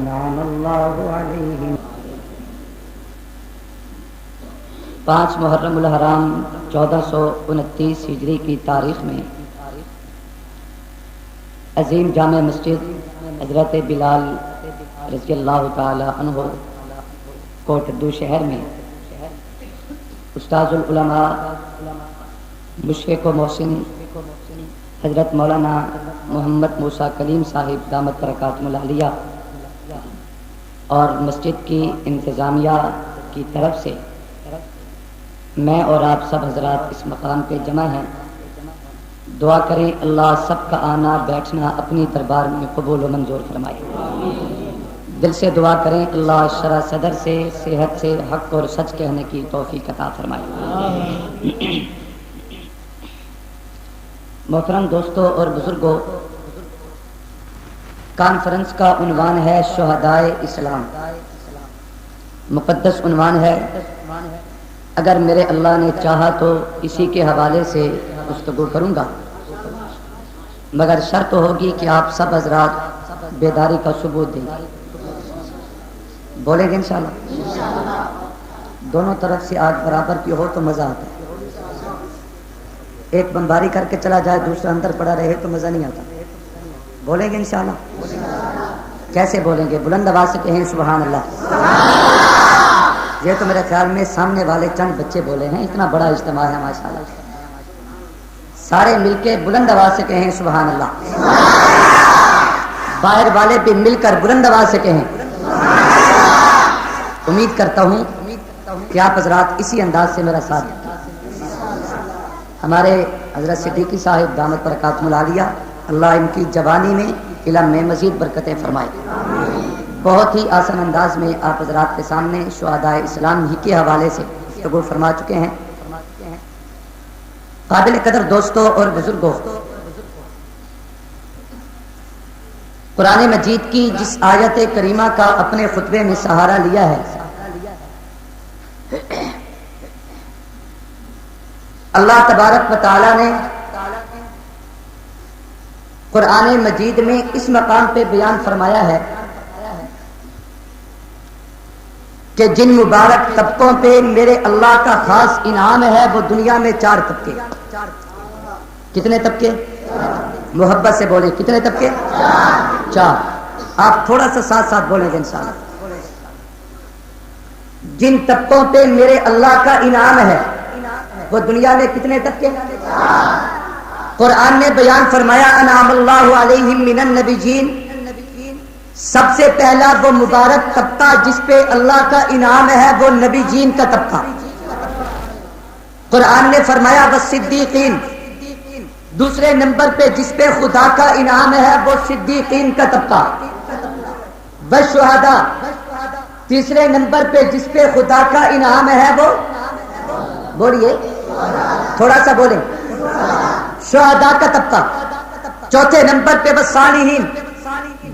انعم اللہ علیہم۔ 5 محرم الحرام 1429 ہجری کی تاریخ میں عظیم جامع مسجد حضرت بلال رضی اللہ تعالی عنہ کوٹدو شہر میں استاذ العلماء مشفق و محسن حضرت مولانا محمد موسیٰ کلیم صاحب دامت برکاتہ العالیہ اور مسجد کی انتظامیہ کی طرف سے میں اور آپ سب حضرات اس مقام پہ جمع ہیں۔ دعا کریں اللہ سب کا آنا بیٹھنا اپنی دربار میں قبول و منظور فرمائے۔ دل سے دعا کریں اللہ شرح صدر سے صحت سے حق اور سچ کہنے کی توفیق عطا فرمائے۔ محترم دوستوں اور بزرگوں، کانفرنس کا عنوان ہے شہدائے اسلام، مقدس عنوان ہے۔ اگر میرے اللہ نے چاہا تو اسی کے حوالے سے گفتگو کروں گا، مگر شرط ہوگی کہ آپ سب حضرات بیداری کا ثبوت دیں گے۔ بولیں گے انشاءاللہ؟ دونوں طرف سے آگ برابر کی ہو تو مزہ آتا ہے۔ ایک بمباری کر کے چلا جائے دوسرا اندر پڑا رہے تو مزہ نہیں آتا۔ بولیں گے انشاءاللہ؟ کیسے بولیں گے؟ بلند آواز سے کہیں سبحان اللہ۔ یہ تو میرے خیال میں سامنے والے چند بچے بولے ہیں، اتنا بڑا اجتماع ہے ماشاءاللہ۔ سارے مل کے بلند آواز سے کہیں سبحان اللہ۔ باہر والے بھی مل کر بلند آواز سے کہیں۔ امید کرتا ہوں کہ آپ حضرات اسی انداز سے میرا ساتھ دیں۔ ہمارے حضرت صدیقی صاحب دامت برکاتہ العالیہ اللہ ان کی جوانی میں علم میں مزید برکتیں فرمائے۔ بہت ہی آسان انداز میں آپ حضرات کے سامنے شہدائے اسلام ہی کے حوالے سے گفتگو فرما چکے ہیں۔ قابل قدر دوستوں اور بزرگوں، قرآن مجید کی جس آیت کریمہ کا اپنے خطبے میں سہارا لیا ہے، اللہ تبارک و تعالی نے قرآن مجید میں اس مقام پہ بیان فرمایا ہے کہ جن مبارک طبقوں پہ میرے اللہ کا خاص انعام ہے وہ دنیا میں 4 طبقے۔ کتنے طبقے؟ محبت سے بولیں، کتنے طبقے؟ 4۔ آپ تھوڑا سا ساتھ ساتھ بولیں گے انشاءاللہ۔ جن طبقوں پہ میرے اللہ کا انعام ہے وہ دنیا میں کتنے طبقے؟ قرآن نے بیان فرمایا انعم اللہ علیہم من النبیین، سب سے پہلا وہ مبارک طبقہ جس پہ اللہ کا انعام ہے وہ نبی جین کا طبقہ۔ قرآن نے فرمایا والصدیقین، دوسرے نمبر پہ جس پہ خدا کا انعام ہے وہ صدیقین کا طبقہ۔ والشہداء، تیسرے نمبر پہ جس پہ خدا کا انعام ہے وہ، بولیے تھوڑا سا بولیں، شہداء کا طبقہ۔ چوتھے نمبر پہ والصالحین،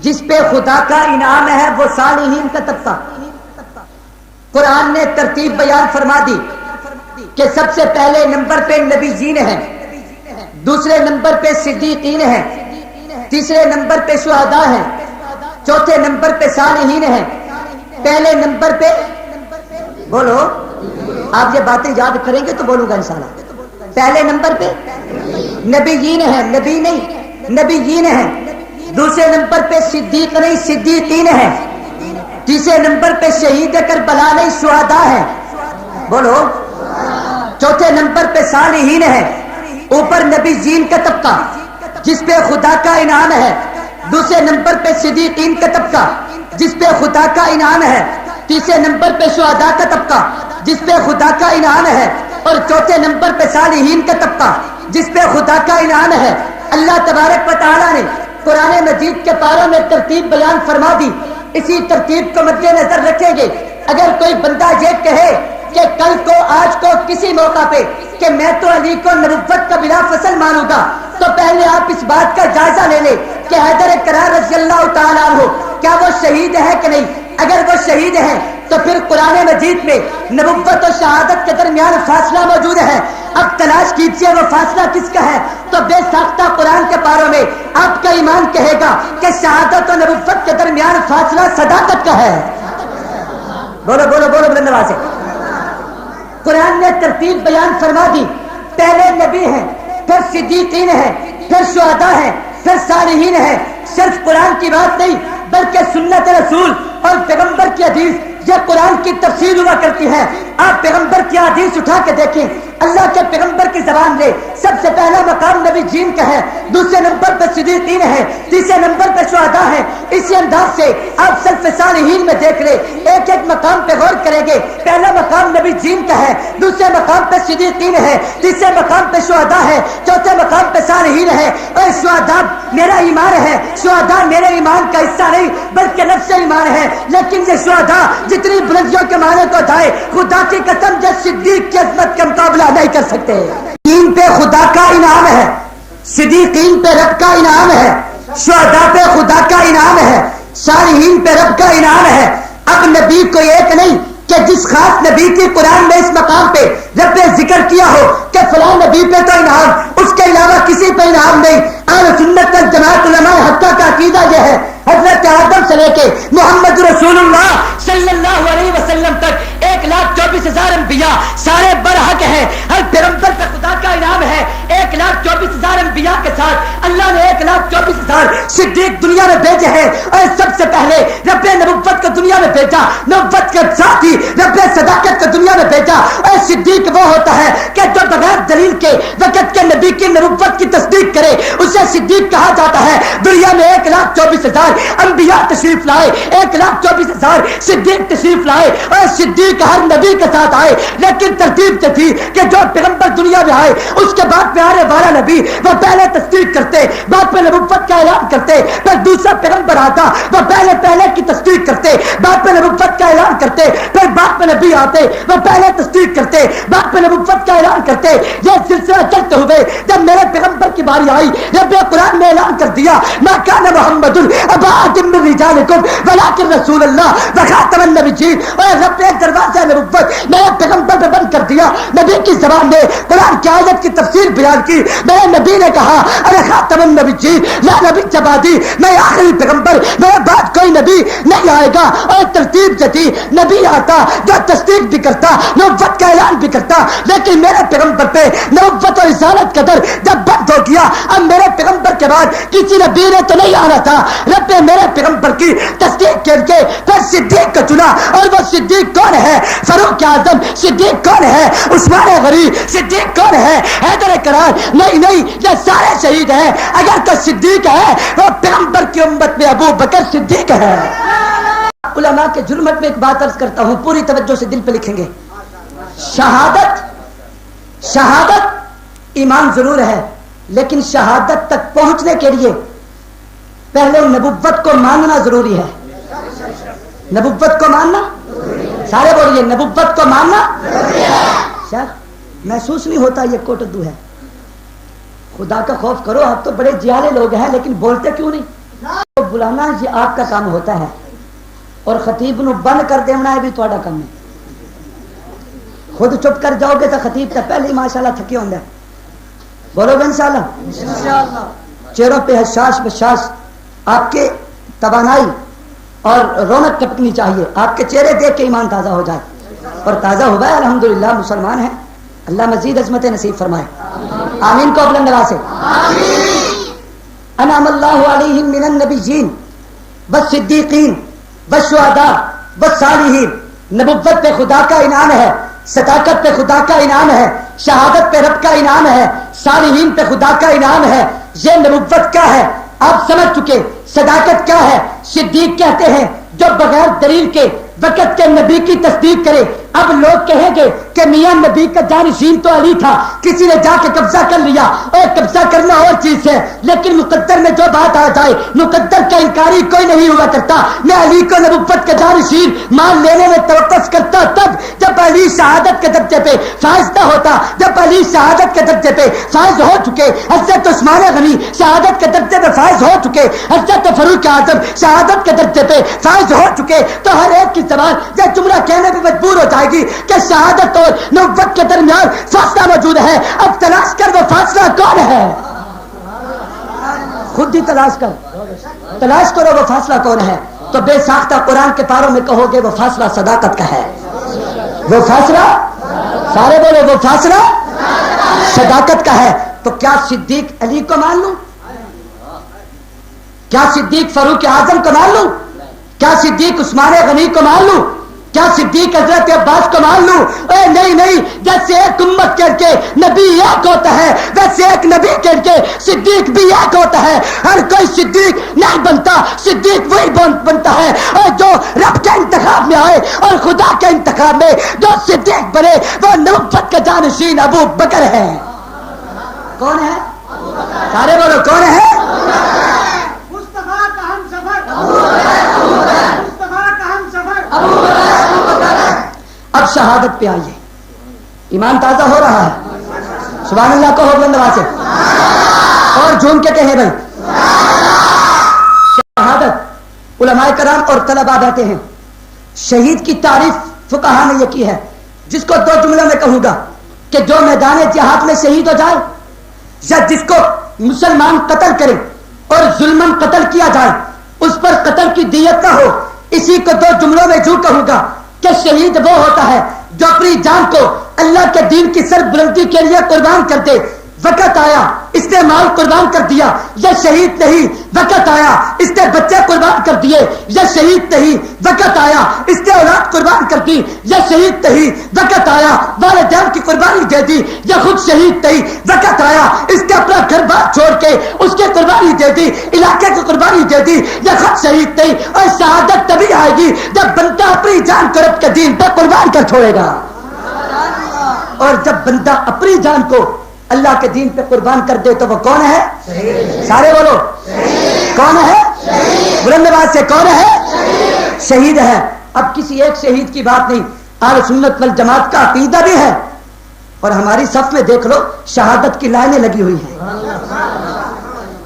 جس پہ خدا کا انعام ہے وہ صالحین کا طبقہ۔ قرآن نے ترتیب بیان فرما دی کہ سب سے پہلے نمبر پہ نبی جین ہیں، دوسرے نمبر پہ صدیقین ہیں، تیسرے نمبر پہ شہداء ہیں، چوتھے نمبر پہ صالحین ہیں، پہلے نمبر پہ بولو، آپ یہ باتیں یاد کریں گے تو بولوں گا انشاءاللہ۔ پہلے نمبر پہ نبیین ہیں، نبی نہیں نبیین ہیں، دوسرے نمبر پہ صدیق نہیں صدیقین ہیں، تیسرے نمبر پہ شہید کربلا نہیں شہداء ہیں، بولو، چوتھے نمبر پہ صالحین ہیں، اوپر نبی جین کا طبقہ جس پہ خدا کا انعام ہے، دوسرے نمبر پہ صدیقین کا طبقہ جس پہ خدا کا انعام ہے، تیسرے نمبر پہ شہداء کا طبقہ جس پہ خدا کا انعام ہے، اور چوتھے نمبر پہ صالحین کا طبقہ جس پہ خدا کا انعام ہے۔ اللہ تبارک و تعالی نے قرآن مجید کے پاروں میں ترتیب بیان فرما دی، اسی ترتیب کو مد نظر رکھیں گے۔ اگر کوئی بندہ یہ کہے کہ کل کو آج کو کسی موقع پہ کہ میں تو علی کو نبوت کا بلا فصل مانوں گا، تو پہلے آپ اس بات کا جائزہ لے لیں کہ حیدر کرار رضی اللہ تعالیٰ عنہ کیا وہ شہید ہے کہ نہیں۔ اگر وہ شہید ہے تو پھر قرآن مجید میں نبوت و شہادت کے درمیان فاصلہ موجود ہے، اب تلاش کیجیے وہ فاصلہ کس کا ہے، تو بے ساختہ قرآن کے پاروں میں آپ کا ایمان کہے گا کہ شہادت و نبوت کے درمیان فاصلہ صداقت کا ہے۔ بولو بولو بولو بلند آواز سے۔ قرآن نے ترتیب بیان فرما دی، پہلے نبی ہیں، پھر صدیقین ہیں، پھر شہداء ہیں، پھر صالحین ہیں۔ صرف قرآن کی بات نہیں بلکہ سنت رسول اور پیغمبر کی حدیث یہ قرآن کی تفسیر ہوا کرتی ہے۔ آپ پیغمبر کی حدیث اٹھا کے دیکھیں، اللہ کے پیغمبر کی زبان میں سب سے پہلا مقام نبی جین کا ہے، دوسرے نمبر پر صدیقین ہے، تیسرے نمبر پر شہداء ہے۔ اسی انداز سے آپ سلف صالحین میں دیکھ لیں، ایک ایک مقام پہ غور کریں گے، پہلا مقام نبی جین کا ہے، دوسرے مقام پہ صدیقین ہے، تیسرے مقام پہ شہداء ہے، چوتھے مقام پہ صالحین ہے۔ اور شہداء میرا ایمان ہے، شہداء میرے ایمان کا حصہ نہیں بلکہ نفس ایمان ہے، لیکن یہ شہداء جتنی بلندیوں کے معنی کو دائے خدا کی قسم جو صدیق کی عظمت کا مقابلہ نہیں کر سکتے۔ دین پہ خدا کا انعام ہے، صدیقین پہ رب کا انعام ہے، شہداء پہ خدا کا انعام ہے، صالحین پہ رب کا انعام ہے۔ اب نبی کوئی ایک نہیں کہ جس خاص نبی کی قرآن میں اس مقام پہ رب نے ذکر کیا ہو کہ فلاں نبی پہ تو انعام، اس کے علاوہ کسی پہ انعام نہیں۔ اہل سنت والجماعت علماء حقہ کا عقیدہ یہ ہے، حضرت آدم سے لے کے محمد رسول اللہ صلی اللہ علیہ وسلم تک 1,24,000 انبیاء سارے برحق ہیں، ہر پیغمبر پہ خدا کا انعام ہے۔ 1,24,000 انبیاء کے ساتھ اللہ نے 1,24,000 صدیق دنیا میں بھیجے ہیں، اور سب سے پہلے رب نے نبوت کو دنیا میں بھیجا، نبوت کے ساتھ ہی رب نے صداقت کو دنیا میں بھیجا۔ اور صدیق وہ ہوتا ہے کہ جو بغیر دلیل کے وقت کے نبی کی نبوت کی تصدیق کرے، اسے صدیق کہا جاتا ہے۔ دنیا میں 1,24,000 انبیاء تشریف لائے، 1,24,000 صدیق تشریف لائے، اور صدیق ہر نبی کے ساتھ آئے، لیکن ترتیب سے تھی کہ جو پیغمبر دنیا میں آئے اس کے بعد میں آنے والا نبی وہ پہلے تصدیق کرتے، بعد میں نبوت کا اعلان کرتے، پھر دوسرا پیغمبر آتا وہ پہلے کی تصدیق کرتے، بعد میں نبوت کا اعلان کرتے، پھر بعد میں نبی آتے وہ پہلے تصدیق کرتے، بعد میں نبوت کا اعلان کرتے۔ یہ سلسلہ چلتے ہوئے جب میرے پیغمبر کی باری آئی، رب قرآن نے اعلان کر دیا ما کان محمد ابا احد من رجالکم ولکن رسول اللہ وخاتم النبیین۔ اور رب نے دروازہ نبوت میرے پیغمبر پہ بند کر دیا۔ نبی کی زبان نے قرآن کی آیت کی تفسیر بیان کی، میرے نبی نے کہا ارے خاتم النبیین، لا نبی بعدی، میں آخری پیغمبر، میرے بعد کوئی نبی نہیں آئے گا۔ اور ترتیب سے تھی نبی آتا جو تصدیق بھی کرتا، نبوت کا اعلان بھی کرتا، لیکن میرے پیغمبر پہ نبوت اور رسالت کا در جب بند ہو گیا، اب میرے پیغمبر کے بعد کسی نبی نے تو نہیں آنا تھا، رب نے میرے پیغمبر کی تصدیق کر کے پھر صدیق کو چنا۔ اور وہ صدیق کون ہے؟ فاروق اعظم صدیق کون ہے؟ عثمان غنی صدیق کون ہے؟ حیدر کرار نہیں، یہ سارے شہید ہیں۔ اگر تو صدیق ہے وہ پیغمبر کی امت میں ابو بکر صدیق ہے۔ علماء کے جرمت میں ایک بات عرض کرتا ہوں، پوری توجہ سے دل پہ لکھیں گے۔ شہادت ایمان ضرور ہے، لیکن شہادت تک پہنچنے کے لیے پہلے نبوت کو ماننا ضروری ہے۔ نبوت کو ماننا، سارے بولیے نبوت کو ماننا شاید محسوس نہیں ہوتا یہ کوٹدو ہے۔ خدا کا خوف کرو، آپ تو بڑے جیالے لوگ ہیں لیکن بولتے کیوں نہیں؟ بلانا یہ آپ کا کام ہوتا ہے، اور خطیب نو بند کر دینا ہے بھی تھوڑا کام ہے۔ خود چپ کر جاؤ گے تو خطیب تو پہلے ہی ماشاءاللہ تھکے ہوں گے۔ بولو گے انشاءاللہ؟ چہروں پہ حشاش بشاش، آپ کے توانائی اور رونق ٹپکنی چاہیے، آپ کے چہرے دیکھ کے ایمان تازہ ہو جائے، اور تازہ ہو گئے الحمدللہ مسلمان ہیں۔ اللہ مزید عظمت نصیب فرمائے، آمین کو بلند آواز سے انعم اللہ علیہم من النبیین والصدیقین والشہداء والصالحین۔ نبوت پہ خدا کا انعام ہے، صداقت پہ خدا کا انعام ہے، شہادت پہ رب کا انعام ہے، صالحین پہ خدا کا انعام ہے۔ یہ نبوت کیا ہے آپ سمجھ چکے، صداقت کیا ہے؟ صدیق کہتے ہیں جو بغیر دلیل کے وقت کے نبی کی تصدیق کرے۔ اب لوگ کہیں گے کہ میاں نبی کا جانشین تو علی تھا، کسی نے جا کے قبضہ کر لیا، اور قبضہ کرنا اور چیز ہے، لیکن مقدر میں جو بات آ جائے مقدر کا انکاری کوئی نہیں ہوا کرتا۔ میں علی کو نبوت کا جانشین مان لینے میں توقف کرتا تب جب علی شہادت کے درجے پہ فائز نہ ہوتا، جب علی شہادت کے درجے پہ فائز ہو چکے، حضرت عثمان غنی شہادت کے درجے پہ فائز ہو چکے، حضرت فاروق اعظم شہادت کے درجے پہ فائز ہو چکے، تو ہر ایک کی زبان یہ جملہ کہنے پہ مجبور ہو جائے گی کہ شہادت تو اور نبوت کے درمیان فاصلہ موجود ہے. اب تلاش کر وہ فاصلہ کون ہے. خود ہی تلاش کرو وہ فاصلہ کون ہے. تو بے ساختہ قرآن کے پاروں میں کہو گے وہ فاصلہ صداقت کا ہے. وہ فاصلہ سارے بولو وہ فاصلہ صداقت کا ہے. تو کیا صدیق علی کو مان لوں؟ کیا صدیق فاروق اعظم کو مان لوں؟ کیا صدیق عثمان غنی کو مان لوں؟ کیا صدیق حضرت عباس کو مان لوں؟ اے نہیں. جیسے ایک امت کر کے نبی ایک ہوتا ہے ویسے ایک نبی کر کے صدیق بھی ایک ہوتا ہے. ہر کوئی صدیق نہیں بنتا. صدیق وہی بنتا ہے اور جو رب کے انتخاب میں آئے اور خدا کے انتخاب میں جو صدیق بنے وہ نبوت کا جانشین ابو بکر ہے. کون ہے؟ سارے بولو کون ہے؟ اب شہادت پہ آئیے. ایمان تازہ ہو رہا ہے. سبحان اللہ کو ہو بلند آواز سے اور جھوم کے کہیں بھائی. شہادت علماء کرام اور طلباء بیٹھے ہیں. شہید کی تعریف فقہا نے یہ کی ہے جس کو دو جملوں میں کہوں گا کہ جو میدان جہاد میں شہید ہو جائے یا جس کو مسلمان قتل کرے اور ظلماً قتل کیا جائے اس پر قتل کی دیت نہ ہو. اسی کو دو جملوں میں جو کہوں گا کہ شہید وہ ہوتا ہے جو اپنی جان کو اللہ کے دین کی سر بلندی کے لیے قربان کر دے. وقت آیا اس نے مال قربان کر دیا یہ شہید نہیں. وقت آیا اس نے بچے قربان کر دیے یہ شہید نہیں. وقت آیا اس نے اولاد قربان کر دی یہ شہید نہیں. وقت آیا والدین کی قربانی دے دی یہ خود شہید نہیں. وقت آیا اس نے اپنا گھر بار چھوڑ کے اس کی قربانی دے دی علاقے کی قربانی دے دی یہ خود شہید نہیں. اور شہادت تبھی آئے گی جب بندہ اپنی جان کو رب کے دین پر قربان کر چھوڑے گا. اور جب بندہ اپنی جان کو اللہ کے دین پہ قربان کر دے تو وہ کون ہے؟ سارے بولو کون ہے؟ بلند آواز سے کون ہے؟ شہید ہے. اب کسی ایک شہید کی بات نہیں. اہل سنت والجماعت کا عقیدہ بھی ہے اور ہماری صف میں دیکھ لو شہادت کی لائنیں لگی ہوئی ہیں.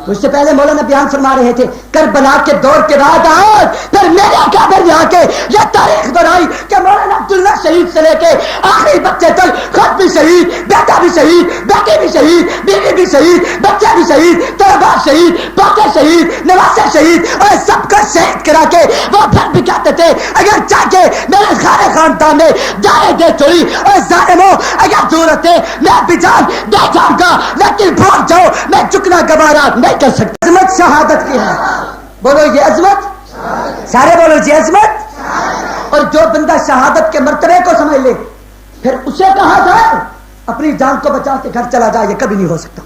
اس سے پہلے مولانا بیان فرما رہے تھے کربلا کے دور کے بعد آج پھر میرے اکابر نے آ کے یہ تاریخ بنائی کہ مولانا عبداللہ شہید سے لے کے آخری بچے تک خود بھی شہید بیٹا بھی شہید بیٹی بھی شہید بیوی بھی شہید بچے بھی شہید طلباء شہید پوتے شہید نواسے شہید اور سب کو شہید کرا کے وہ پھر بھی کہتے تھے اگر چاہے میرے خارے خاندان میں جائے دے چوری اور ظالموں اگر ضرورت ہے میں بھی جان دے جاؤں گا لیکن بھول جاؤ میں چکنا گوارا نہیں کر سکتا. عظمت شہادت کی ہے. بولو یہ عظمت سارے بولو یہ عظمت. اور جو بندہ شہادت کے مرتبے کو سمجھ لے پھر اسے کہا جائے اپنی جان کو بچا کے گھر چلا جائے یہ کبھی نہیں ہو سکتا.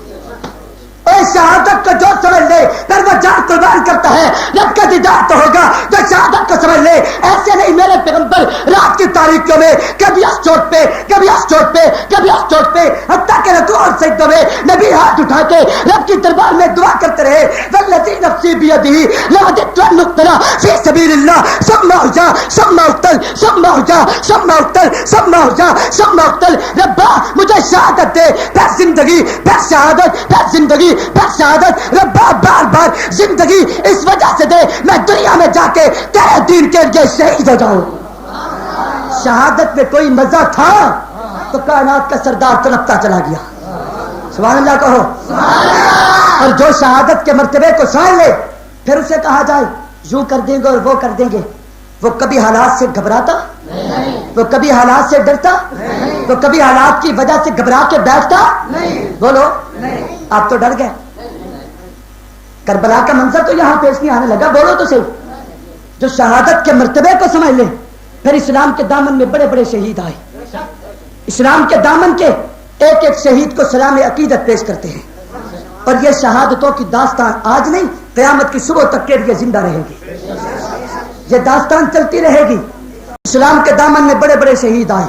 اور شہادت کو جو سمجھ لے پھر وہ جان قربان کرتا ہے رب کا دیدار تو ہوگا. جو شہادت کو سمجھ لے ایسے نہیں میرے پیغمبر رات کی تاریکیوں میں کبھی اس چوٹ پہ کبھی اس چوٹ پہ کبھی اس چوٹ پہ حتیٰ کہ رکوع اور سجدوں میں نبی ہاتھ اٹھا کے رب کی دربار میں دعا کرتے رہے والذی نفسی بیدہ لوددت ان اقتل فی سبیل اللہ ثم ارجع ثم اقتل ثم ارجع ثم اقتل ثم ارجع ثم اقتل. ربا مجھے شہادت دے پھر زندگی پھر شہادت پھر زندگی پھر شہادت. ربا بار بار زندگی اس وجہ سے دے میں دنیا میں جا کے تیرے دین کے لیے شہید ہو جاؤں. شہادت میں کوئی مزہ تھا تو کائنات کا سردار تڑپتا چلا گیا. سبحان اللہ کہو. اور جو شہادت کے مرتبے کو سمجھ لے پھر اسے کہا جائے یوں کر دیں گے اور وہ کر دیں گے وہ کبھی حالات سے گھبراتا وہ کبھی حالات سے ڈرتا وہ کبھی حالات کی وجہ سے گھبرا کے بیٹھتا. بولو آپ تو ڈر گئے. کربلا کا منظر تو یہاں پیش نہیں آنے لگا. بولو تو صحیح. جو شہادت کے مرتبے کو سمجھ لیں پھر اسلام کے دامن میں بڑے بڑے شہید آئے. اسلام کے دامن کے ایک ایک شہید کو سلام عقیدت پیش کرتے ہیں اور یہ شہادتوں کی داستان آج نہیں قیامت کی صبح تک کے لیے زندہ رہے گی. یہ داستان چلتی رہے گی. اسلام کے دامن میں بڑے بڑے شہید آئے.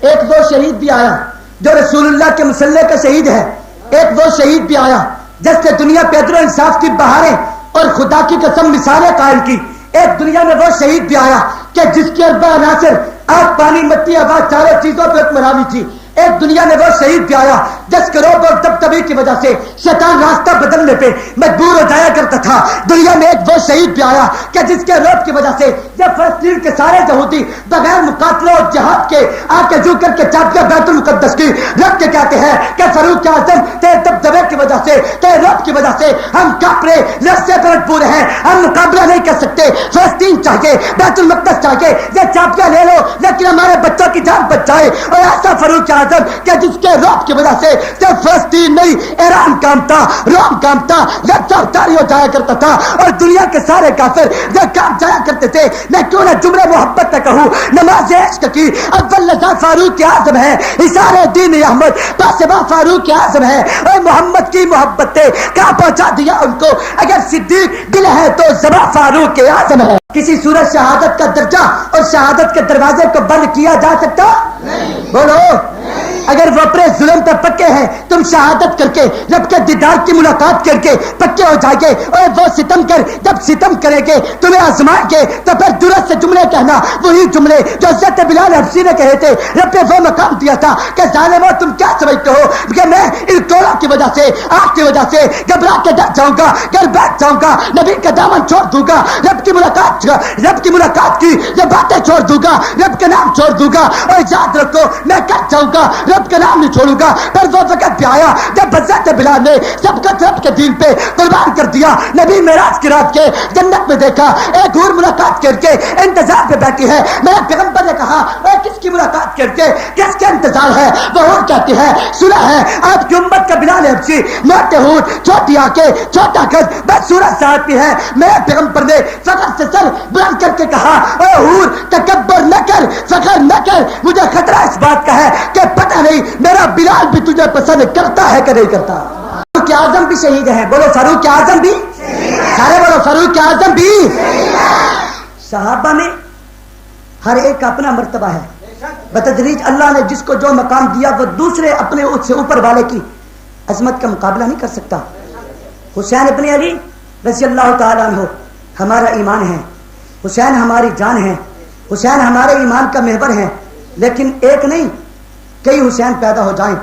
ایک دو شہید بھی آیا جو رسول اللہ کے مسلح کا شہید ہے. ایک دو شہید بھی آیا جس نے دنیا پہ عدل و انصاف کی بہاریں اور خدا کی قسم مثالیں قائم کی. ایک دنیا میں وہ شہید بھی آیا کہ جس کے اربع عناصر آگ پانی مٹی آواز چاروں چیزوں پہ حکمرانی تھی. ایک دنیا میں وہ شہید بھی آیا جس کے روب اور دبدبے کی وجہ سے شیطان راستہ بدلنے پہ مجبور ہو جایا کرتا تھا. دنیا میں ایک وہ شہید بھی آیا کہ جس کے روب کی وجہ سے جب فلسطین کے سارے یہودی بغیر مقاتلہ اور جہاد کے آ کے جو کر کے چابیاں بیت المقدس کی رکھ کے کہتے ہیں کہ فاروق اعظم تیرے دبدبے کی وجہ سے تیرے روب کی وجہ سے ہم کافرے رستے پر مجبور ہیں, ہم مقابلہ نہیں کر سکتے. فلسطین چاہیے, بیت المقدس چاہیے, یہ چابیاں لے لو لیکن ہمارے بچوں کی جان بچ جائے. اور ایسا فاروق اعظم کہ جس کے روب کی وجہ سے صرف فلسطین نہیں ایران کامتا, روم کامتا, جاری ہو جایا کرتا تھا اور دنیا کے سارے کافر جو کام جایا کرتے تھے. میں کیوں نہ جملے محبت میں کہوں, نماز عشق کی اول لذا فاروق اعظم ہے, اشارے دین احمد پاسبا فاروق اعظم ہے. اور محمد کی محبت نے کہاں پہنچا دیا ان کو. اگر صدیق دل ہے تو زبا فاروق اعظم ہے. کسی صورت شہادت کا درجہ اور شہادت کے دروازے کو بند کیا جا سکتا نہیں. بولو اگر وہ اپنے ظلم پر پکے ہیں, تم شہادت کر کے رب کے دیدار کی ملاقات کر کے پکے ہو جائیں گے. اور وہ ستم کر جب ستم کریں گے تمہیں آزمائیں گے تو پھر جرأت سے جملے کہنا, وہی جملے جو حضرت بلال حبشی نے کہے تھے. رب نے وہ مقام دیا تھا کہ ظالمو تم کیا سمجھتے ہو کہ میں ان ٹولوں کی وجہ سے, آگ کی وجہ سے گھبرا کے ڈر جاؤں گا, گھر بیٹھ جاؤں گا, نبی کا دامن چھوڑ دوں گا, رب کی ملاقات کی یہ باتیں چھوڑ دوں گا, رب کا نام چھوڑ دوں گا. اور یاد رکھو میں کٹ جاؤں گا, رب کا نام نہیں چھوڑوں گا. پر وہ وقت بھی آیا جب حضرت بلال نے سب کا رب کے دین پہ قربان کر دیا. نبی معراج کی رات کے جنت میں دیکھا ایک اور ملاقات کر کے انتظار پہ بیٹھی ہے. میرے پیغمبر نے کہا اے کس کی ملاقات کر کے کس کے انتظار ہے؟ وہ اور کہتی ہے سنا ہے آپ کی امت کا بلال حبشی, موٹے ہونٹ, چھوٹی آنکھیں, چھوٹا قد, بدصورت صاحب بھی ہے. میرے پیغمبر نے فخر سے سر بلند کر کے کہا اے حور تکبر نہ کر, فخر نہ کر, مجھے خطرہ اس بات کا ہے کہ پتہ نہیں میرا بلال بھی تجھے پسند کرتا ہے کہ نہیں کرتا. فاروق اعظم بھی شہید ہیں. بولو فاروق اعظم بھی, سارے بولو فاروق اعظم بھی. صحابہ میں ہر ایک کا اپنا مرتبہ ہے. بتدریج اللہ نے جس کو جو مقام دیا وہ دوسرے اپنے سے اوپر والے کی عظمت کا مقابلہ نہیں کر سکتا. حسین ابن علی رضی اللہ تعالیٰ عنہ ہمارا ایمان ہے, حسین ہماری جان ہے, حسین ہمارے ایمان کا محور ہے. لیکن ایک نہیں کئی حسین پیدا ہو جائیں.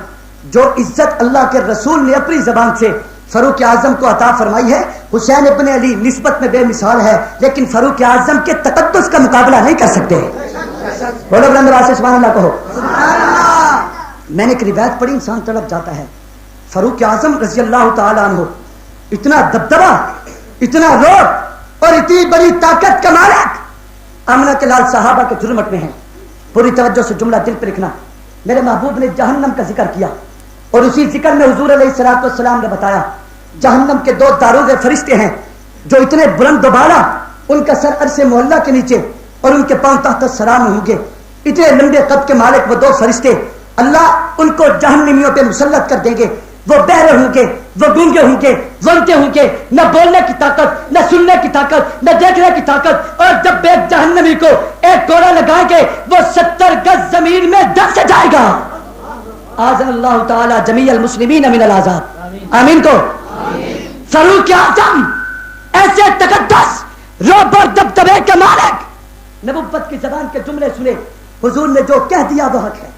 جو عزت اللہ کے رسول نے اپنی زبان سے فاروق اعظم کو عطا فرمائی ہے, حسین ابن علی نسبت میں بے مثال ہے, لیکن فاروق اعظم کے تقدس کا مقابلہ نہیں کر سکتے. بولو بلند آواز سے سبحان اللہ کہو. میں نے ایک روایت پڑھی, انسان تڑپ جاتا ہے. فاروق اعظم رضی اللہ تعالی عنہ اتنا دبدبا, اتنا روب اور اتنی بڑی طاقت کا مالک. آمنہ کے لال صحابہ کے جرمٹ میں ہیں. پوری توجہ سے جملہ دل پہ لکھنا. میرے محبوب نے جہنم کا ذکر کیا اور اسی ذکر میں حضور علیہ الصلوۃ والسلام نے بتایا جہنم کے 2 داروغ فرشتے ہیں جو اتنے بلند و بالا, ان کا سر عرش معلہ کے نیچے اور ان کے پاؤں تحت سرام ہوں گے. اتنے لمبے قد کے مالک وہ 2 فرشتے, اللہ ان کو جہنمیوں پہ مسلط کر دیں گے. وہ بہرے ہوں گے, وہ گونگے ہوں گے, ونتے ہوں گے, نہ بولنے کی طاقت, نہ سننے کی طاقت, نہ دیکھنے کی طاقت. اور جب ایک جہنمی کو ایک کوڑا لگائیں گے وہ 70 گز زمین میں دب سے جائے گا. آذن اللہ تعالی جمیع المسلمین من العذاب, آمین کو. فاروق اعظم ایسے تقدس, رعب اور دبدبے کے مالک, نبوت کی زبان کے جملے سنے. حضور نے جو کہہ دیا وہ حق ہے.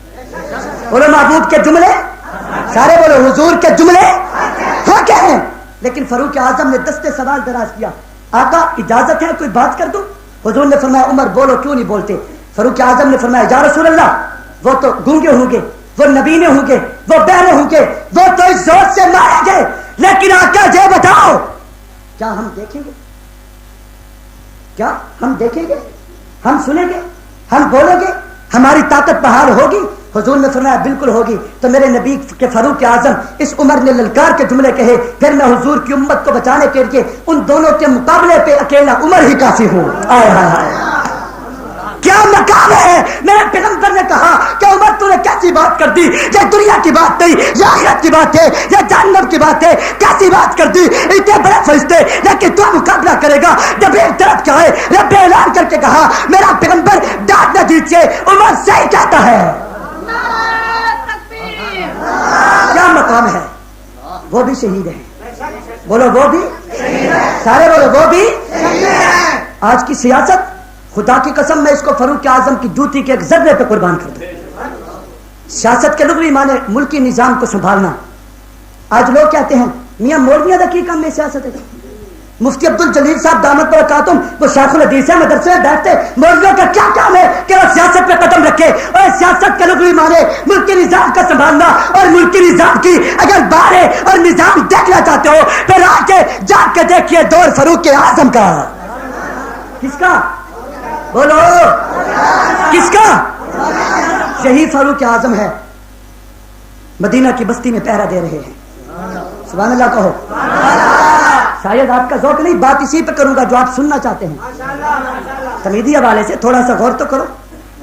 بولو محبوب کے جملے, سارے بولو حضور کے جملے حق ہیں. لیکن فاروق اعظم نے دستے سوال دراز کیا, آقا اجازت ہے کوئی بات کر دوں؟ حضور نے فرمایا عمر بولو, کیوں نہیں بولتے؟ فاروق اعظم نے فرمایا یا رسول اللہ وہ تو گونگے ہوں گے, وہ نبینے ہوں گے, وہ بہرے ہوں گے, وہ تو اس زور سے ماریں گے, لیکن آقا یہ بتاؤ کیا ہم دیکھیں گے؟ کیا ہم دیکھیں گے؟ ہم سنیں گے؟ ہم بولیں گے؟ ہماری طاقت بحال ہوگی؟ حضور نے فرمایا بالکل ہوگی. تو میرے نبی کے فاروق اعظم اس عمر نے للکار کے جملے کہے, پھر میں حضور کی امت کو بچانے کے لیے ان دونوں کے مقابلے پہ اکیلا عمر ہی کافی ہوں. کیا مقام ہے. میرے پیغمبر نے کہا کہ عمر تو نے کیسی بات کر دی, یہ دنیا کی بات نہیں, یہ آخرت کی بات ہے, یہ جہنم کی بات ہے, کیسی بات کر دی. اتنے بڑے فرشتے لیکن تو مقابلہ کرے گا. جب ایک طرف کیا ہے, رب اعلان کر کے کہا میرا پیغمبر ڈانٹ نہ دیجیے, عمر صحیح کہتا ہے. کیا مقام ہے. وہ بھی شہید ہے. بولو وہ بھی, سارے بولو وہ بھی. آج کی سیاست خدا کی قسم میں اس کو فاروق اعظم کی جوتی کے ایک ذرے پہ قربان کر دوں. سیاست کے لغوی معنی ملکی نظام کو سنبھالنا. آج لوگ کہتے ہیں میاں مولویوں کا کی کام میں سیاست ہے. مفتی عبد الجلیل صاحب دامت برکاتہم وہ شیخ الحدیث ہے, مدرسے میں بیٹھتے, مولویوں کا کیا کام ہے کہ وہ سیاست پہ قدم رکھے. اور سیاست کے لغوی معنی ملکی نظام کا سنبھالنا, اور ملکی نظام کی اگر بارے اور نظام دیکھنا چاہتے ہو پھر آ کے جا کے دیکھیے دور فاروق اعظم کا. کس کا بولو, کس کا؟ یہی فاروق اعظم ہے, مدینہ کی بستی میں پہرا دے رہے ہیں. سبحان اللہ کہو. شاید آپ کا ذوق نہیں, بات اسی پہ کروں گا جو آپ سننا چاہتے ہیں. تمیدی حوالے سے تھوڑا سا غور تو کرو.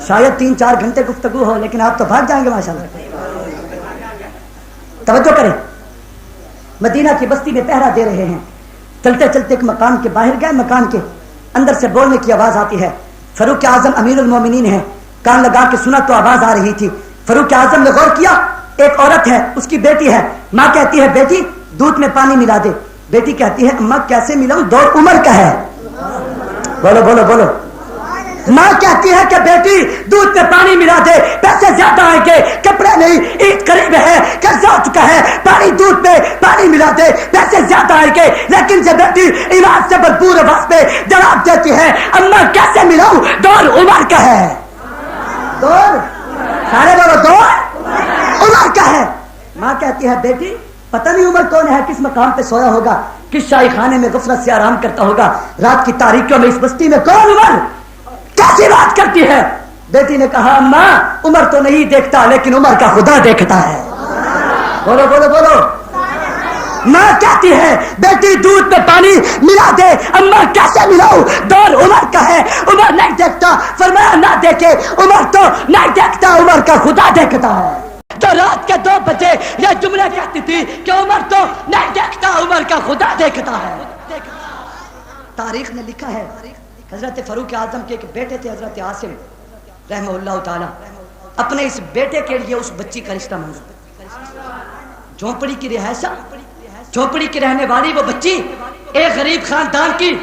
شاید 3-4 گھنٹے گفتگو ہو لیکن آپ تو بھاگ جائیں گے ماشاءاللہ. توجہ کریں. مدینہ کی بستی میں پہرا دے رہے ہیں. چلتے چلتے ایک مکان کے باہر گئے, مکان کے اندر سے بولنے کی آواز آتی ہے. فاروق اعظم امیر المومنین ہیں, کان لگا کے سنا تو آواز آ رہی تھی. فاروق اعظم نے غور کیا, ایک عورت ہے, اس کی بیٹی ہے. ماں کہتی ہے بیٹی دودھ میں پانی ملا دے. بیٹی کہتی ہے اماں کیسے ملاؤں, دور عمر کا ہے. بولو بولو بولو. ماں کہتی ہے کہ بیٹی دودھ میں پانی ملا دے, پیسے زیادہ آئیں گے, کپڑے نہیں, عید قریب ہے, قرضہ ہو چکا ہے, دودھ میں پانی ملا دے, پیسے زیادہ آئیں گے. لیکن سے بیٹی ایمان سے بھرپور آواز میں جواب دیتی ہے اماں کیسے ملاؤں, دور عمر کا ہے. دور سارے بولو دور عمر کا ہے. ماں کہتی ہے بیٹی پتہ نہیں عمر کون ہے, کس مقام پہ سویا ہوگا, کس شاہی خانے میں غفلت سے آرام کرتا ہوگا, رات کی تاریکیوں میں اس بستی میں کون عمر, کیسی بات کرتی ہے. بیٹی نے کہا ماں عمر تو نہیں دیکھتا لیکن عمر کا خدا دیکھتا ہے. بولو بولو بولو. ماں کہتی ہے بیٹی دودھ میں پانی ملا دے, اماں کیسے ملاؤں, دور عمر کا ہے, عمر نہیں دیکھتا. فرمایا نہ دیکھے, عمر تو نہیں دیکھتا, عمر کا خدا دیکھتا ہے. تو رات کے 2 بجے یہ جملے کہتی تھی کہ عمر تو نہیں دیکھتا, عمر کا خدا دیکھتا ہے. تاریخ نے لکھا ہے حضرت فاروق اعظم کے ایک بیٹے تھے حضرت عاصم رحمہ اللہ تعالی. اپنے اس بیٹے کے لیے اس بچی کا رشتہ مانگا. جھونپڑی کی رہائشہ, جھونپڑی کی رہنے والی وہ بچی, ایک غریب خاندان کی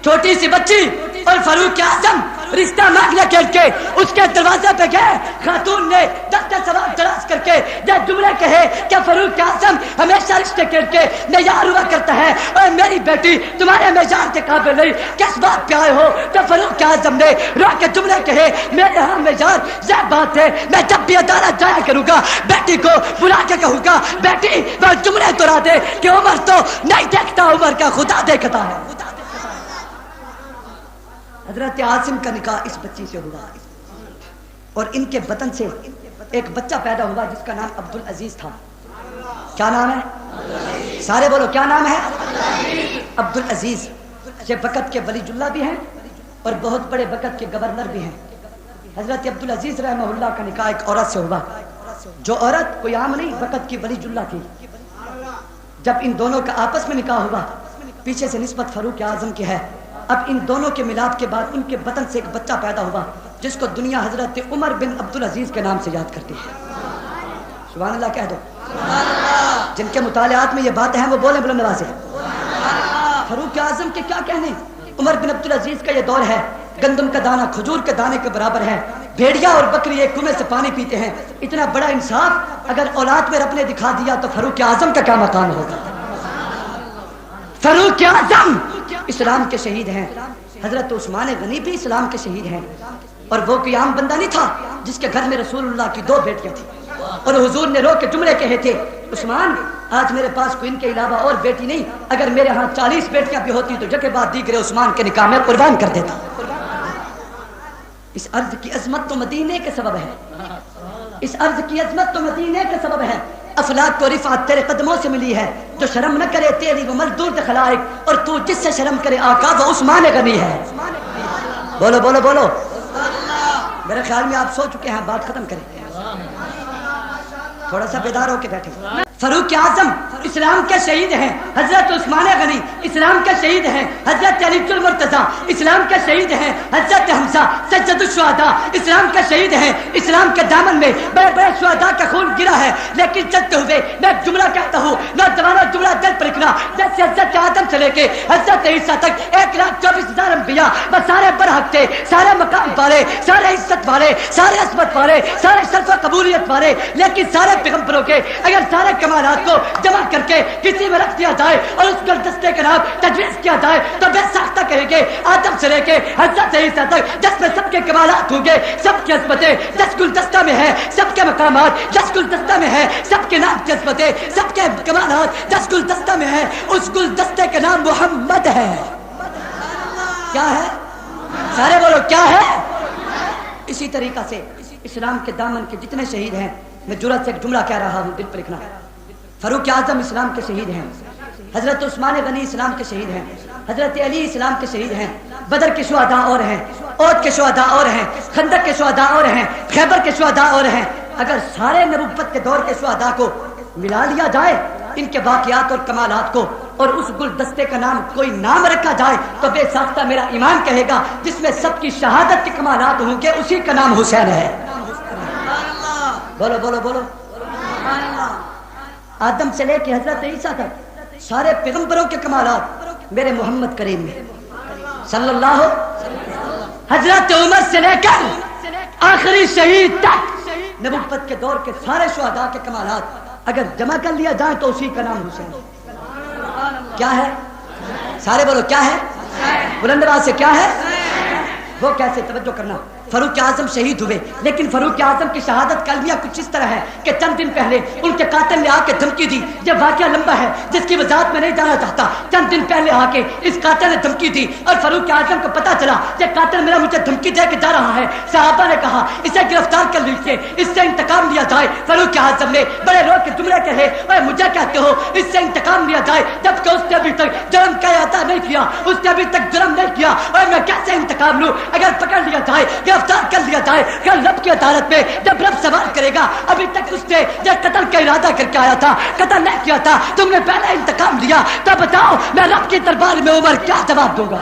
چھوٹی سی بچی, اور فاروق اعظم رشتہ مانگنے کے لیے اس کے دروازے پہ گئے. خاتون نے دست سوال دراز کر کے یہ جملے کہے کہ فاروق اعظم ہمیشہ رشتے کے لیے معیار ہوا کرتا ہے, اور میری بیٹی تمہارے معیار کے قابل نہیں, کس بات پہ آئے ہو. تو فاروق اعظم نے رو کے جملے کہے میرے ہاں معیار یہ بات ہے, میں جب بھی عدالت جایا کروں گا بیٹی کو بلا کے کہوں گا بیٹی وہ جملے دہرا دے کہ عمر تو نہیں دیکھتا, عمر کا خدا دیکھتا ہے. حضرت عاصم کا نکاح اس بچی سے ہوا, اور ان کے بطن سے ایک بچہ پیدا ہوا جس کا نام عبد العزیز تھا. کیا نام ہے, سارے بولو کیا نام ہے, عبد العزیز. یہ وقت کے ولی اللہ بھی ہیں اور بہت بڑے وقت کے گورنر بھی ہیں. حضرت عبد العزیز رحمہ اللہ کا نکاح ایک عورت سے ہوا, جو عورت کوئی عام نہیں, وقت کی ولی اللہ تھی. جب ان دونوں کا آپس میں نکاح ہوا, پیچھے سے نسبت فاروق اعظم کی ہے. اب ان دونوں کے ملاپ کے بعد ان کے بطن سے ایک بچہ پیدا ہوا جس کو دنیا حضرت عمر بن عبد العزیز کے نام سے یاد کرتی ہے. سبحان اللہ کہہ دو. جن کے مطالعات میں یہ باتیں ہیں وہ بولیں بلند آواز سے. فاروق اعظم کے کیا کہنے, عمر بن عبد العزیز کا یہ دور ہے, گندم کا دانہ کھجور کے دانے کے برابر ہے, بھیڑیا اور بکری ایک کنویں سے پانی پیتے ہیں. اتنا بڑا انصاف اگر اولاد میں رب نے دکھا دیا تو فاروق اعظم کا کیا مقام ہوگا. فاروق اعظم اسلام کے شہید ہیں. حضرت عثمان غنی بھی اسلام کے شہید ہیں, اور وہ کوئی عام بندہ نہیں تھا جس کے گھر میں رسول اللہ کی 2 بیٹیاں تھیں, اور حضور نے رو کے جملے کہے تھے عثمان آج میرے پاس کوئی ان کے علاوہ اور بیٹی نہیں, اگر میرے ہاں 40 بیٹیاں بھی ہوتی تو جگہ بعد دیگر عثمان کے نکاح میں قربان کر دیتا. اس عرض کی عظمت تو مدینے کے سبب ہے, اس عرض کی عظمت تو مدینے کے سبب ہے. افلاک کو رفعت تیرے قدموں سے ملی ہے, جو شرم نہ کرے تیری وہ مزدور خلائق, اور تو جس سے شرم کرے آقا وہ عثمان غنی ہے. بولو بولو بولو. میرے خیال میں آپ سو چکے ہیں, بات ختم کریں, تھوڑا سا بیدار ہو کے بیٹھے. فاروق اعظم اسلام کے شہید ہیں حضرت عثمان غنی، اسلام کے شہید ہیں حضرت علی المرتضیٰ، اسلام کے شہید ہیں حضرت حمزہ سید الشہداء، اسلام کے شہید ہیں، اسلام کے دامن میں بڑے بڑے شہداء کا خون گرا ہے، لیکن چلتے ہوئے میں ایک جملہ کہتا ہوں، نوجوانوں جملہ دل پر لکھنا، جیسے حضرت آدم سے لے کے حضرت عیسیٰ تک 1,24,000 انبیاء وہ سارے برحق تھے، سارے مقام والے، سارے عزت والے، سارے عصمت والے، سارے شرف و قبولیت والے، لیکن سارے پیغمبروں کے اگر سارے کمالات کو جمع کر کے کسی میں رکھ دیا جائے اور اس گلدستے کا نام تجویز کیا جائے تو بے ساختہ کہیں گے آدم سے لے کے حضرت عیسیٰ تک، جس میں سب کے کمالات ہوں گے، سب کی عصمتیں جس گلدستہ میں ہے، سب کے مقامات جس گلدستہ میں ہے، سب کے نام کی عصمتیں، سب کے کمالات جس گلدستہ میں ہے، اس گلدستے کا نام محمد ہے۔ کیا ہے؟ سارے بولو کیا ہے؟ اسی طریقہ سے اسلام کے دامن کے جتنے شہید ہیں، میں جرأت سے ایک جملہ کہہ رہا ہوں، دل پر لکھنا، فاروق اعظم اسلام کے شہید ہیں، حضرت عثمان غنی اسلام کے شہید ہیں، حضرت علی اسلام کے شہید ہیں، بدر کے شہداء اور ہیں، احد کے شہداء اور ہیں، خندق کے شہداء اور ہیں، خیبر کے شہداء اور ہیں۔ اگر سارے نبوت کے دور کے شہداء کو ملا لیا جائے، ان کے واقعات اور کمالات کو، اور اس گلدستے کا نام کوئی نام رکھا جائے تو بے ساختہ میرا ایمان کہے گا جس میں سب کی شہادت کے کمالات ہوں گے، اسی کا نام حسین ہے۔ بولو بولو بولو۔ آدم سے لے کے حضرت عیسیٰ تک سارے پیغمبروں کے کمالات میرے محمد کریم میں صلی اللہ، حضرت عمر سے لے کر آخری شہید تک نبوت کے دور کے سارے شہداء کے کمالات اگر جمع کر لیا جائے تو اسی کا نام حسین ہے۔ کیا ہے؟ سارے بولو کیا ہے؟ بلند آواز سے کیا ہے؟ وہ کیسے؟ توجہ کرنا، فاروق اعظم شہید ہوئے، لیکن فاروق اعظم کی شہادت کا المیہ کچھ اس طرح ہے کہ چند دن پہلے ان کے قاتل نے آ کے دھمکی دی، یہ واقعہ لمبا ہے جس کی وضاحت میں نہیں جانا چاہتا، چند دن پہلے آ کے اس قاتل نے دھمکی دی اور فاروق اعظم کو پتا چلا یہ قاتل میرا مجھے دھمکی دے کے جا رہا ہے، صحابہ نے کہا اسے گرفتار کر لیجیے، اس سے انتقام لیا جائے۔ فاروق اعظم نے بڑے رو کے جملے کہے، اے مجھے کہتے ہو اس سے انتقام لیا جائے جبکہ اس نے ابھی تک جرم کا احاطہ نہیں کیا، اس نے ابھی تک جرم نہیں کیا، اور میں کیسے انتقام لوں؟ اگر پکڑ لیا جائے، گرفتار کر لیا جائے، کل رب کی عدالت میں جب رب سوال کرے گا ابھی تک اس نے یہ قتل کا ارادہ کر کے آیا تھا، قتل نہیں کیا تھا، تم نے پہلے انتقام لیا، تو بتاؤ میں رب کی دربار میں عمر کیا جواب دوں گا؟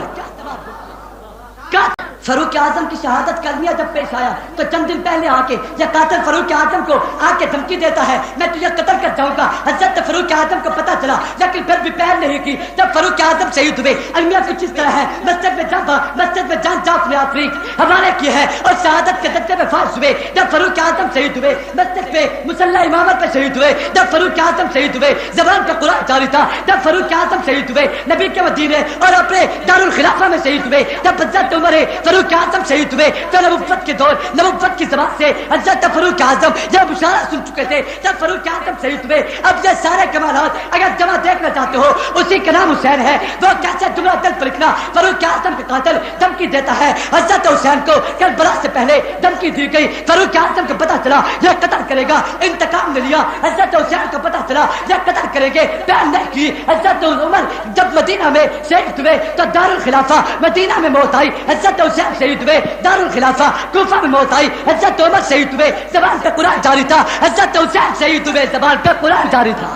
فاروق اعظم کی شہادت کا المیہ جب پیش آیا تو چند دن پہلے آ کے یہ قاتل فاروق اعظم کو آ کے دھمکی دیتا ہے میں تجھے قتل کر جاؤں گا۔ حضرت فاروق اعظم کو پتا چلا لیکن پھر بھی پہل نہیں کی۔ جب فاروق اعظم شہید ہوئے، المیہ کچھ اس طرح ہے، مسجد میں جان جعفر آفریق حوالے کیے ہیں اور شہادت کے درجے میں فائز ہوئے۔ جب فاروق اعظم شہید ہوئے، مسجد پہ مصلی امامت پہ شہید ہوئے۔ جب فاروق اعظم شہید ہوئے، زبان پہ قرآن جاری تھا۔ جب فاروق اعظم شہید ہوئے، نبی کے مدینے اور اپنے دارالخلافہ میں شہید ہوئے۔ جب حضرت عمر فاروق اعظم شہید ہوئے تو نبوت کے دور، نبوت کی زبان سے حضرت فاروق اعظم یہ بشارہ سن چکے تھے۔ جب فاروق اعظم شہید ہوئے، اب یہ سارے کمالات اگر جمع دیکھنا چاہتے ہو اسی کا نام حسین ہے۔ وہ کیسے جملہ دل پر لکھنا، فاروق اعظم کا قاتل دھمکی دیتا ہے حضرت حسین کو، کربلا سے پہلے دھمکی دی گئی، فاروق اعظم کو پتا چلا یہ قتل کرے گا، انتقام نے لیا۔ حضرت حسین کو پتا چلا یہ قتل کریں گے، بیان نہیں کی۔ حضرت عمر جب مدینہ میں شہید ہوئے تو دارالخلافہ مدینہ میں موت آئی، حضرت حسین شہید ہوئے، دارالخلافہ کوفہ میں موت آئی۔ حضرت عمر شہید ہوئے، زبان پہ قرآن جاری تھا۔ حضرت حسین شہید ہوئے، زبان پہ قرآن جاری تھا۔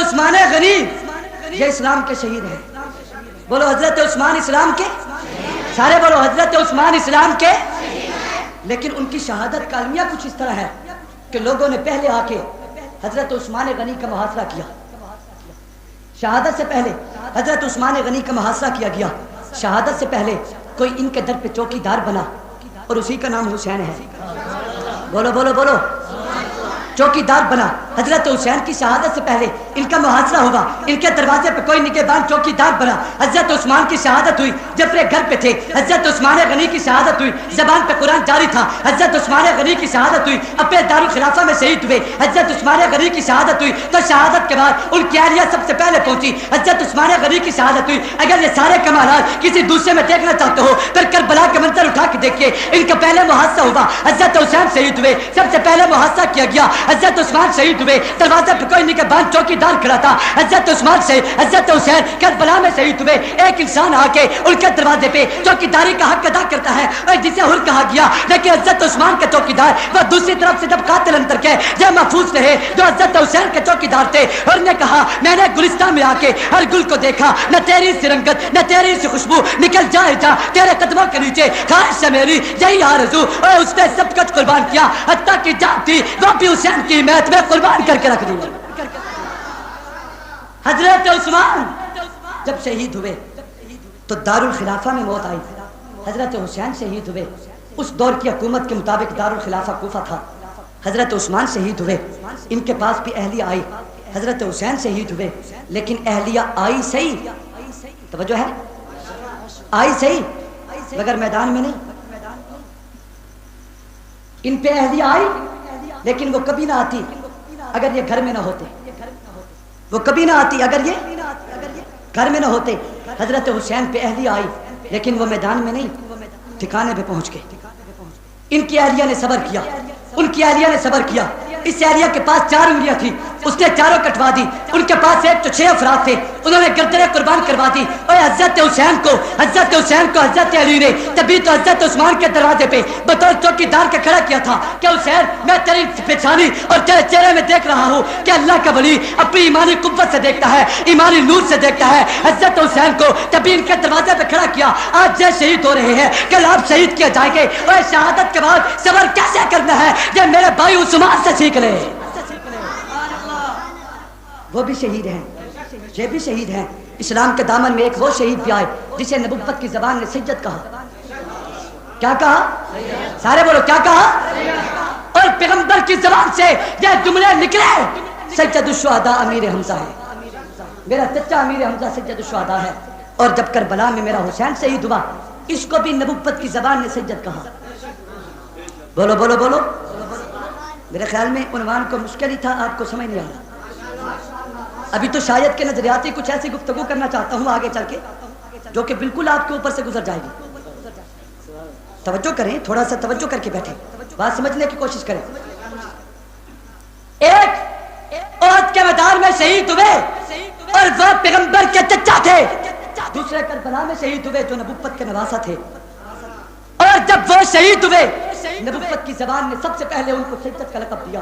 عثمان غنی یہ اسلام کے شہید ہیں، بولو حضرت عثمان اسلام کے، سارے بولو حضرت عثمان اسلام کے۔ لیکن ان کی شہادت کا المیہ کچھ اس طرح ہے کہ لوگوں نے پہلے آ کے حضرت عثمان غنی کا محاصرہ کیا، شہادت سے پہلے حضرت عثمان غنی کا محاصرہ کیا گیا، شہادت سے پہلے کوئی ان کے در پہ چوکی دار بنا اور اسی کا نام حسین ہے۔ بولو بولو بولو، چوکی دار بنا۔ حضرت حسین کی شہادت سے پہلے ان کا محاصرہ ہوا، ان کے دروازے پہ کوئی نگہبان چوکی دار بنا۔ حضرت عثمان کی شہادت ہوئی جب وہ گھر پہ تھے، حضرت عثمان غنی کی شہادت ہوئی، زبان پہ قرآن جاری تھا۔ حضرت عثمان غنی کی شہادت ہوئی، اپنے دارالخلافہ میں شہید ہوئے۔ حضرت عثمان غنی کی شہادت ہوئی تو شہادت کے بعد ان کی اہلیہ سب سے پہلے پہنچی۔ حضرت عثمان غنی کی شہادت ہوئی۔ اگر یہ سارے کمالات کسی دوسرے میں دیکھنا چاہتے ہو پھر کربلا کے منظر اٹھا کے دیکھیے، ان کا پہلے محاصرہ ہوا، حضرت حسین شہید ہوئے، سب سے پہلے محاصرہ کیا گیا، حضرت عثمان شہید ہوئے، ہوئے, دروازے پہ کوئی نہیں کہ باندھ چوکیدار کھڑا تھا. حضرت عثمان سے حضرت حسین کربلا میں شہید ہوئے. ایک انسان آ کے ان کے دروازے پہ چوکیداری کا حق ادا کرتا ہے اور جسے حر کہا گیا, لیکن حضرت عثمان کے چوکیدار وہ دوسری طرف سے جب قاتل اندر کے یہ محفوظ رہے جو حضرت حسین کے چوکیدار تھے, اور نے کہا میں نے گلستان میں آ کے ہر گل کو دیکھا, نہ تیری سی رنگت نہ تیری سی خوشبو, نکل جائے جا تیرے قدموں کے نیچے, خواہش ہے میری یہی آرزو. اور اس نے سب کچھ قربان کیا, حتیٰ کی جان تھی وہ بھی حسین کی حمایت میں قربان کر کے رکھ دی. حضرت عثمان جب شہید ہوئے تو دارالخلافہ میں موت آئی. حضرت حسین شہید ہوئے, اس دور کی حکومت کے مطابق دارالخلافہ کوفہ تھا. حضرت عثمان شہید ہوئے, ان کے پاس بھی اہلیہ آئی. حضرت حسین شہید ہوئے, لیکن اہلیہ آئی صحیح, توجہ ہے, آئی صحیح مگر میدان میں نہیں. ان پہ اہلیہ آئی لیکن وہ کبھی نہ آتی اگر یہ گھر میں نہ ہوتے, وہ کبھی نہ آتی اگر یہ گھر میں نہ ہوتے. حضرت حسین پہ اہلیہ آئی لیکن وہ میدان میں نہیں, ٹھکانے پہ پہنچ گئے. ان کی اہلیہ نے صبر کیا, ان کی اہلیہ نے صبر کیا. اس اہلیہ کے پاس 4 انگلیاں تھی, اس نے چاروں کٹوا دی. ان کے پاس 1 تو 6 افراد تھے, انہوں نے گردنیں قربان کروا دی. اور حضرت حسین کو حضرت علی نے تبھی تو حضرت عثمان کے دروازے پہ بطور چوکیدار کے کھڑا کیا تھا کہ حسین میں تیری پیشانی اور تیرے چہرے میں دیکھ رہا ہوں کہ اللہ کا ولی اپنی ایمانی قوت سے دیکھتا ہے, ایمانی نور سے دیکھتا ہے. حضرت حسین کو تبھی ان کے دروازے پہ کھڑا کیا. آج یہ شہید ہو رہے ہیں, کل آپ شہید کیے جائیں گے, اور شہادت کے بعد صبر کیسے کرنا ہے یہ میرے بھائی عثمان سے سیکھ لے. وہ بھی شہید ہیں, یہ بھی شہید ہیں. اسلام کے دامن میں ایک وہ شہید بھی آئے جسے نبوت کی زبان نے سجد کہا. کیا کہا؟ سارے بولو کیا کہا؟ اور پیغمبر کی زبان سے یہ جملے نکلے, سجد الشہداء امیر حمزہ ہے, میرا چچا امیر حمزہ سجد الشہداء ہے. اور جب کربلا میں میرا حسین شہید ہوا, اس کو بھی نبوت کی زبان نے سجد کہا. بولو بولو بولو. میرے خیال میں عنوان کو مشکل ہی تھا, آپ کو سمجھ نہیں آیا. ابھی تو شاید کے نظریاتی کچھ ایسی گفتگو کرنا چاہتا ہوں آگے چل کے جو کہ بالکل آپ کے اوپر سے گزر جائے گی. توجہ کریں, تھوڑا سا توجہ کر کے بیٹھیں, بات سمجھنے کی کوشش کریں. ایک احد کے میدان میں شہید ہوئے اور وہ پیغمبر کے چچا تھے. دوسرے کربلا میں شہید ہوئے جو نبوت کے نواسہ تھے. اور جب وہ شہید ہوئے نبوت کی زبان نے سب سے پہلے ان کو سجدت کا لقب دیا.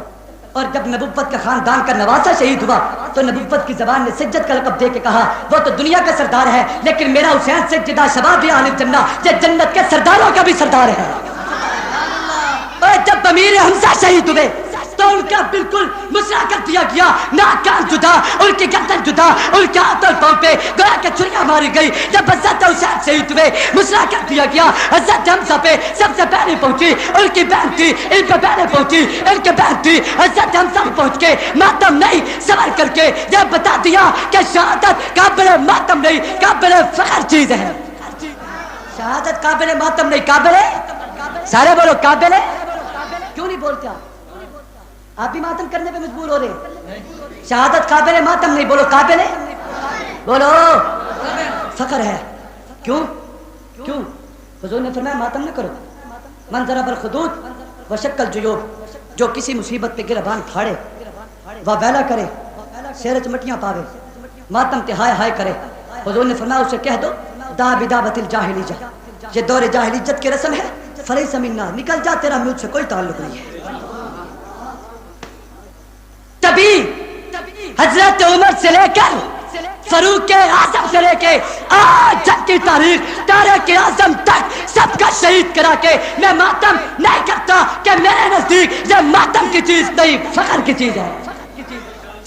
اور جب نبوت کا خاندان کا نواسہ شہید ہوا تو نبوت کی زبان نے سجدت کا لقب دے کے کہا وہ تو دنیا کا سردار ہے, لیکن میرا حسین سجدہ شباب اہل جنہ, یہ جنت کے سرداروں کا بھی سردار ہے. اور جب امیر حمزہ شہید ہوئے تو ان کا بالکل مسرا کر دیا گیا, ناک کان جدا, ان کی گردن جدا, ان کے ہاتھ اور پاؤں پہ گویا کہ چھریاں ماری گئی. جب حضرت حسین شہید ہوئے مسرا کر دیا گیا. حضرت حمزہ پہ سب سے پہلے پہنچی ان کی بہن تھی, ان پہ پہلے پہنچی ان کی بہن تھی. حضرت حمزہ پہنچ کے ماتم نہیں صبر کر کے یہ بتا دیا کہ شہادت قابل ماتم نہیں قابل فخر چیز ہے. شہادت قابل ماتم نہیں قابل, سارے بولو قابل. کیوں نہیں بولتے آپ بھی ماتم کرنے پہ مجبور ہو رہے ہیں. شہادت قابل ماتم نہیں, بولو قابل ہے, بولو فخر ہے. کیوں کیوں؟ حضور نے فرمایا ماتم نہ کرو. من ضرب الخدود وشق الجیوب, جو کسی مصیبت پہ گربان پھاڑے وہ ویلا کرے, سیر چمٹیاں پاوے, ماتم تے ہائے ہائے کرے. حضور نے فرمایا اسے کہہ دو دا بدابت الجاہلیہ, یہ دور جاہلیت کی رسم ہے, فلیس منا, نکل جا, تیرا مجھ سے کوئی تعلق نہیں ہے. تبھی حضرت عمر سے لے کر فاروق اعظم سے لے کے آج تک کی تاریخ تاریخ اعظم تک سب کا شہید کرا کے میں ماتم نہیں کرتا کہ میرے نزدیک یہ ماتم کی چیز نہیں فخر کی چیز ہے.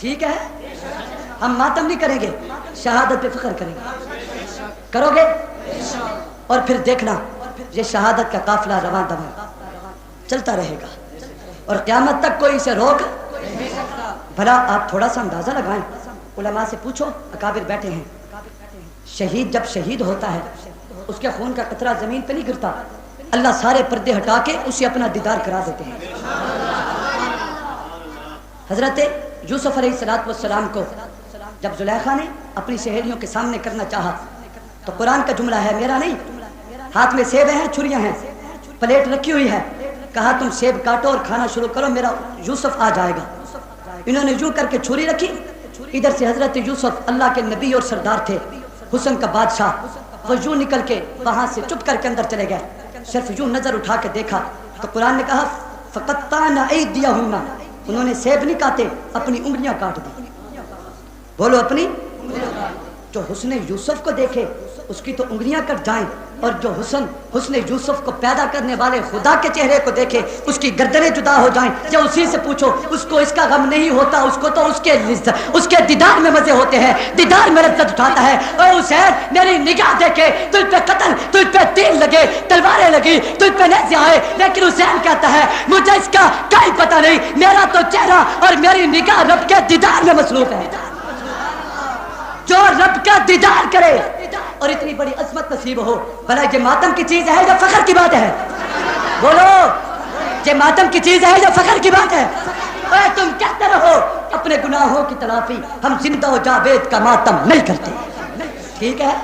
ٹھیک ہے, ہم ماتم نہیں کریں گے, شہادت پہ فخر کریں گے. کرو گے اور پھر دیکھنا یہ شہادت کا قافلہ رواں دواں چلتا رہے گا اور قیامت تک کوئی اسے روک. بھلا آپ تھوڑا سا اندازہ لگائیں, علماء سے پوچھو, اکابر بیٹھے ہیں. شہید جب شہید ہوتا ہے اس کے خون کا قطرہ زمین پہ نہیں گرتا, اللہ سارے پردے ہٹا کے اسے اپنا دیدار کرا دیتے ہیں. حضرت یوسف علیہ السلام کو جب زلیخا نے اپنی سہیلیوں کے سامنے کرنا چاہا تو قرآن کا جملہ ہے, میرا نہیں, ہاتھ میں سیب ہیں, چھریاں ہیں, پلیٹ رکھی ہوئی ہے, کہا تم سیب کاٹو اور کھانا شروع کرو, میرا یوسف آ جائے گا. انہوں نے یوں کر کے چھری رکھی، ادھر سے حضرت یوسف اللہ کے نبی اور سردار تھے، حسن کا بادشاہ، وہ یوں نکل کے وہاں سے چپ کر کے اندر چلے گئے، صرف یوں نظر اٹھا کے دیکھا تو قرآن نے کہا فقطعنا ایدیہن، انہوں نے سیب نہیں کاٹے، اپنی انگلیاں کاٹ دی۔ بولو اپنی، جو حسن یوسف کو دیکھے اس کی تو انگلیاں کٹ جائیں، اور جو حسن یوسف کو پیدا کرنے والے خدا کے چہرے کو دیکھے اس کی گردنیں جدا ہو جائیں، یا اسی سے پوچھو اس کو اس کا غم نہیں ہوتا، اس کو تو اس کے دیدار میں مزے ہوتے ہیں، دیدار میں لذت اٹھاتا ہے۔ اے حسین میری نگاہ دیکھے، تجھ پہ قتل، تجھ پہ تیر لگے، تلواریں لگی، تجھ پہ نیزے آئے، لیکن حسین کہتا ہے مجھے اس کا کوئی پتہ نہیں، میرا تو چہرہ اور میری نگاہ رب کے دیدار میں مصروف ہے۔ جو رب کا دیدار کرے اور اتنی بڑی عظمت نصیب ہو، بھلا یہ ماتم کی چیز ہے یا فخر کی بات ہے؟ بولو، یہ ماتم کی چیز ہے یا فخر کی بات ہے؟ اے تم کہتے رہو اپنے گناہوں کی تلافی، ہم زندہ و جاوید کا ماتم نہیں کرتے، ٹھیک ہے؟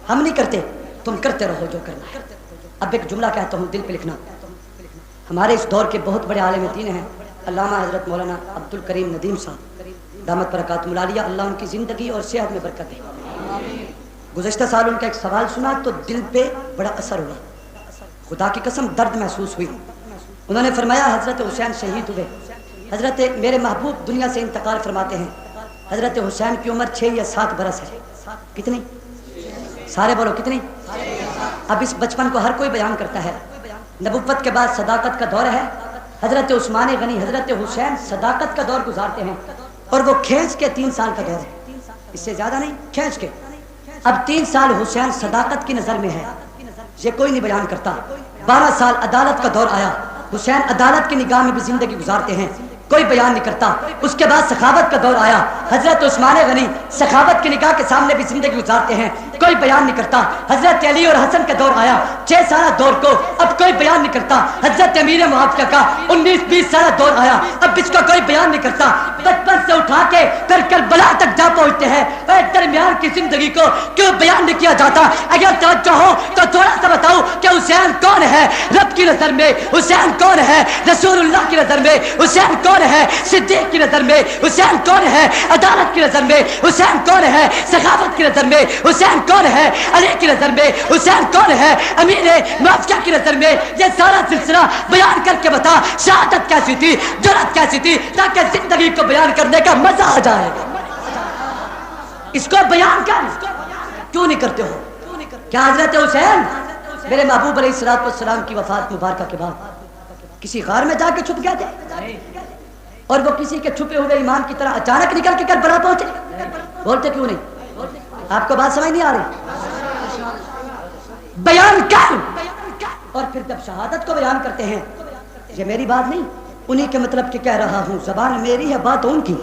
ہم نہیں کرتے، تم کرتے رہو جو کرنا ہے۔ اب ایک جملہ کہتا ہوں، دل پہ لکھنا۔ ہمارے اس دور کے بہت بڑے عالم دین ہیں علامہ حضرت مولانا عبد الکریم ندیم صاحب دامت برکاتہم العالیہ، اللہ ان کی زندگی اور صحت میں برکت دے۔ گزشتہ سال ان کا ایک سوال سنا تو دل پہ بڑا اثر ہوا، خدا کی قسم درد محسوس ہوئی۔ انہوں نے فرمایا حضرت حسین شہید ہوئے، حضرت میرے محبوب دنیا سے انتقال فرماتے ہیں، حضرت حسین کی عمر 6 یا 7 برس ہے۔ کتنی؟ سارے بولو کتنی؟ اب اس بچپن کو ہر کوئی بیان کرتا ہے۔ نبوت کے بعد صداقت کا دور ہے، حضرت عثمان غنی حضرت حسین صداقت کا دور گزارتے ہیں، اور وہ کھینچ کے 3 سال کا دور ہے، اس سے زیادہ نہیں، کھینچ کے۔ اب 3 سال حسین صداقت کی نظر میں ہے، یہ کوئی نہیں بیان کرتا۔ 12 سال عدالت کا دور آیا، حسین عدالت کی نگاہ میں بھی زندگی گزارتے ہیں، کوئی بیان نہیں کرتا۔ اس کے بعد سخاوت کا دور آیا، حضرت عثمان غنی سخاوت کی نگاہ کے سامنے بھی زندگی گزارتے ہیں، کوئی بیان نہیں کرتا۔ حضرت علی اور حسن کا دور آیا، 6 سالہ دور کو اب کوئی بیان نہیں کرتا۔ حضرت امیر معاویہ کا 19-20 سالہ دور آیا، اب اس کا کوئی بیان نہیں کرتا۔ بچپن سے اٹھا کے پھر کربلا تک جا پہنچتے ہیں، درمیان کی زندگی کو کیوں بیان نہیں کیا جاتا؟ اگر توجہ ہو تو تھوڑا سا بتاؤ کہ حسین کون ہے رب کی نظر میں، حسین کون ہے رسول اللہ کی نظر میں، حسین کون ہے صدیق کی نظر میں، حسین کون ہے عدالت کی نظر میں، حسین کون ہے سخاوت کی نظر میں، حسین کون ہے علی کی نظر میں، حسین کون ہے امیر معاویہ کی نظر میں؟ یہ سارا سلسلہ بیان کر کے بتا شہادت کیسی تھی، جرأت کیسی تھی، تاکہ زندگی کو بیان کرنے کا مزہ آ جائے۔ اس کو بیان کر، کیوں نہیں کرتے ہو؟ کیا حضرت حسین میرے محبوب علیہ الصلوۃ والسلام کی وفات مبارکہ کے بعد کسی غار میں جا کے چھپ گئے تھے، اور وہ کسی کے چھپے ہوئے ایمان کی طرح اچانک نکل کے کربلا پہنچے؟ بولتے کیوں نہیں؟ آپ کو بات سمجھ نہیں آ رہی؟ بیان کر، اور پھر جب شہادت کو بیان کرتے ہیں، یہ میری بات نہیں، انہی کے مطلب کہ کہہ رہا ہوں، زبان میری ہے بات ان کی۔